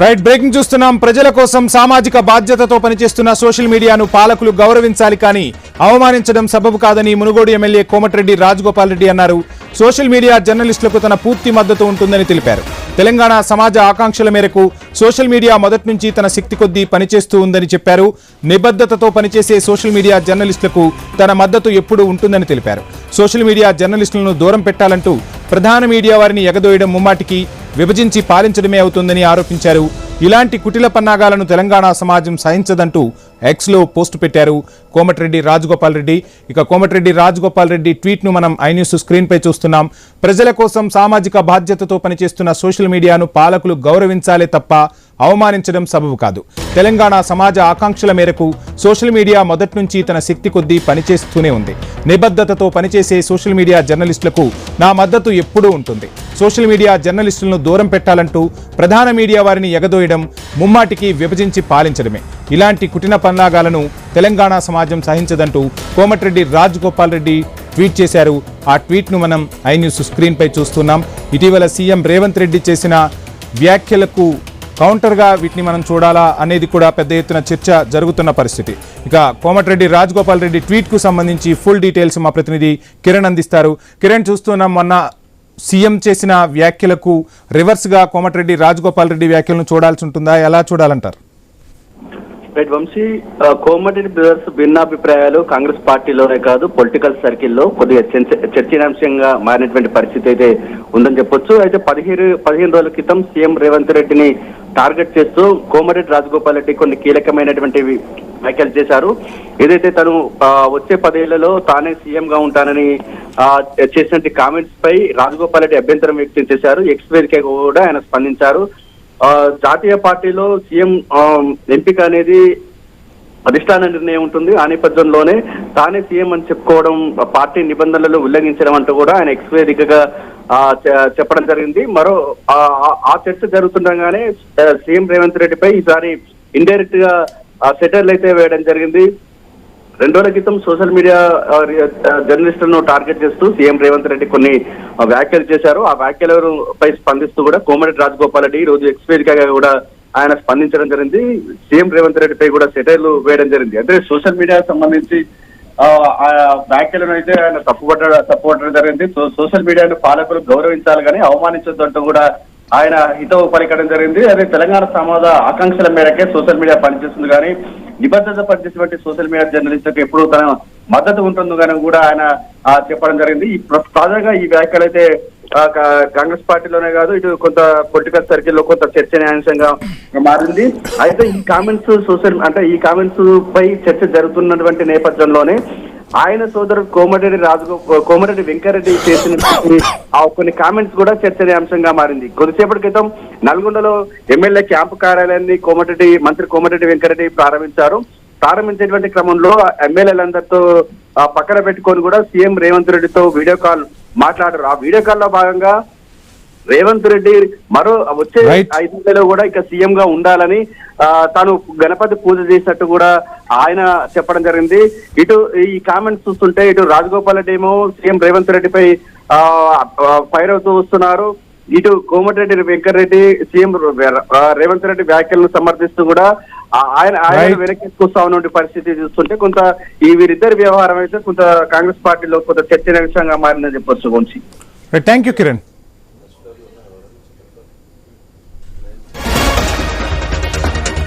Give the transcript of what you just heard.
Right breaking చూస్తున్నాం. ప్రజల కోసం సామాజిక బాధ్యతతో పనిచేస్తున్న సోషల్ మీడియాను పాలకులు గౌరవించాలి, కానీ అవమానించడం సబబు కాదని మునుగోడు ఎమ్మెల్యే కోమటిరెడ్డి రాజగోపాల్ రెడ్డి అన్నారు. సోషల్ మీడియా జర్నలిస్టులకు తన పూర్తి మద్దతు ఉంటుందని తెలిపారు. తెలంగాణ సమాజ ఆకాంక్షల మేరకు సోషల్ మీడియా మొదటి నుంచి తన శక్తి కొద్దీ పనిచేస్తూ ఉందని చెప్పారు. నిబద్ధతతో పనిచేసే సోషల్ మీడియా జర్నలిస్టులకు తన మద్దతు ఎప్పుడూ ఉంటుందని తెలిపారు. సోషల్ మీడియా జర్నలిస్టులను దూరం పెట్టాలంటూ ప్రధాన మీడియా వారిని ఎగదోయడం ముమ్మాటికి విభజించి పాలించడమే అవుతుందని ఆరోపించారు. ఇలాంటి కుటిల పన్నాగాలను తెలంగాణ సమాజం సహించదంటూ ఎక్స్లో పోస్టు పెట్టారు కోమటిరెడ్డి రాజగోపాల్ రెడ్డి. ఇక కోమటిరెడ్డి రాజగోపాల్ రెడ్డి ట్వీట్ను మనం ఐన్యూస్ స్క్రీన్పై చూస్తున్నాం. ప్రజల కోసం సామాజిక బాధ్యతతో పనిచేస్తున్న సోషల్ మీడియాను పాలకులు గౌరవించాలే తప్ప అవమానించడం సబబు కాదు. తెలంగాణ సమాజ ఆకాంక్షల మేరకు సోషల్ మీడియా మొదటి నుంచి తన శక్తి కొద్దీ పనిచేస్తూనే ఉంది. నిబద్ధతతో పనిచేసే సోషల్ మీడియా జర్నలిస్టులకు నా మద్దతు ఎప్పుడూ ఉంటుంది. సోషల్ మీడియా జర్నలిస్టులను దూరం పెట్టాలంటూ ప్రధాన మీడియా వారిని ఎగదోయడం ముమ్మాటికి విభజించి పాలించడమే. ఇలాంటి కుటిన పన్నాగాలను తెలంగాణ సమాజం సహించదంటూ కోమటిరెడ్డి రాజగోపాల్ రెడ్డి ట్వీట్ చేశారు. ఆ ట్వీట్ను మనం ఐన్యూస్ స్క్రీన్పై చూస్తున్నాం. ఇటీవల సీఎం రేవంత్ రెడ్డి చేసిన వ్యాఖ్యలకు కౌంటర్గా వీటిని మనం చూడాలా అనేది కూడా పెద్ద ఎత్తున చర్చ జరుగుతున్న పరిస్థితి. ఇక కోమటిరెడ్డి రాజగోపాల్ రెడ్డి ట్వీట్కు సంబంధించి ఫుల్ డీటెయిల్స్ మా ప్రతినిధి కిరణ్ అందిస్తారు. కిరణ్, చూస్తున్నాం మొన్న సీఎం చేసిన వ్యాఖ్యలకు రివర్స్గా కోమటిరెడ్డి రాజగోపాల్ రెడ్డి వ్యాఖ్యలను చూడాల్సి ఉంటుందా, ఎలా చూడాలంటారు? వంశీ, కోమటిరెడ్డి బ్రదర్స్ భిన్నాభిప్రాయాలు కాంగ్రెస్ పార్టీలోనే కాదు పొలిటికల్ సర్కిల్లో కొద్దిగా చర్చనీయాంశంగా మారినటువంటి పరిస్థితి అయితే ఉందని చెప్పొచ్చు. అయితే 15 రోజుల క్రితం సీఎం రేవంత్ రెడ్డిని టార్గెట్ చేస్తూ కోమటిరెడ్డి రాజగోపాల్ రెడ్డి కొన్ని కీలకమైనటువంటి వ్యాఖ్యలు చేశారు. ఏదైతే తను వచ్చే 10 ఏళ్లలో తానే సీఎం గా ఉంటానని చేసినటువంటి కామెంట్స్ పై రాజగోపాల్ రెడ్డి అభ్యంతరం వ్యక్తం చేశారు. ఎక్స్ వేదిక కూడా ఆయన స్పందించారు. జాతీయ పార్టీలో సీఎం ఎంపిక అనేది అధిష్టాన నిర్ణయం ఉంటుంది. ఆ నేపథ్యంలోనే తానే సీఎం అని చెప్పుకోవడం పార్టీ నిబంధనలను ఉల్లంఘించడం అంటూ కూడా ఆయన ఎక్స్ వేదికగా చెప్పడం జరిగింది. ఆ చర్చ జరుగుతుండగానే సీఎం రేవంత్ రెడ్డిపై ఈసారి ఇండైరెక్ట్ గా సెటర్లు అయితే వేయడం జరిగింది. 2 రోజుల క్రితం సోషల్ మీడియా జర్నలిస్టులను టార్గెట్ చేస్తూ సీఎం రేవంత్ రెడ్డి కొన్ని వ్యాఖ్యలు చేశారు. ఆ వ్యాఖ్యలపై స్పందిస్తూ కూడా కోమటిరెడ్డి రాజగోపాల్ రెడ్డి ఈ రోజు ఎక్స్ వేదికగా కూడా ఆయన స్పందించడం జరిగింది. సీఎం రేవంత్ రెడ్డిపై కూడా సెటైర్లు వేయడం జరిగింది. అంటే సోషల్ మీడియాకు సంబంధించి వ్యాఖ్యలను అయితే ఆయన తప్పుపట్టడం జరిగింది. సోషల్ మీడియాను పాలకులు గౌరవించాలి కానీ అవమానించొద్దు అంటూ కూడా ఆయన హితవు పలికడం జరిగింది. అదే తెలంగాణ సమాజ ఆకాంక్షల మేరకే సోషల్ మీడియా పనిచేస్తుంది కానీ నిబద్ధత పనిచేసేటువంటి సోషల్ మీడియా జర్నలిస్టులకు ఎప్పుడు తన మద్దతు ఉంటుంది కానీ కూడా ఆయన చెప్పడం జరిగింది. తాజాగా ఈ వ్యాఖ్యలు అయితే కాంగ్రెస్ పార్టీలోనే కాదు ఇటు కొంత పొలిటికల్ సర్కిల్లో కొంత చర్చనీయాంశంగా మారింది. అయితే ఈ కామెంట్స్ పై చర్చ జరుగుతున్నటువంటి నేపథ్యంలోనే ఆయన సోదరుడు కోమటిరెడ్డి వెంకరెడ్డి చేసిన కొన్ని కామెంట్స్ కూడా చర్చనీయాంశంగా మారింది. కొద్దిసేపటి క్రితం నల్గొండలో ఎమ్మెల్యే క్యాంపు కార్యాలయాన్ని మంత్రి కోమటిరెడ్డి వెంకరెడ్డి ప్రారంభించేటువంటి క్రమంలో ఎమ్మెల్యేలందరితో పక్కన పెట్టుకొని కూడా సీఎం రేవంత్ రెడ్డితో వీడియో కాల్ మాట్లాడారు. ఆ వీడియో కాల్ లో భాగంగా రేవంత్ రెడ్డి వచ్చే 5 నెలలు కూడా ఇక సీఎం గా ఉండాలని తాను గణపతి పూజ చేసినట్టు కూడా ఆయన చెప్పడం జరిగింది. ఇటు ఈ కామెంట్స్ చూస్తుంటే ఇటు రాజగోపాల్ రెడ్డి ఏమో సీఎం రేవంత్ రెడ్డిపై ఫైర్ అవుతూ వస్తున్నారు. ఇటు కోమటిరెడ్డి వెంకటరెడ్డి సీఎం రేవంత్ రెడ్డి వ్యాఖ్యలను సమర్థిస్తూ కూడా ఆయన వెనక్కిస్తా ఉన్న పరిస్థితి చూస్తుంటే కొంత వీరిద్దరి వ్యవహారం అయితే కొంత కాంగ్రెస్ పార్టీలో కొంత చర్చనీయాంశంగా మారిందని చెప్పొచ్చు. Thank you Kiran.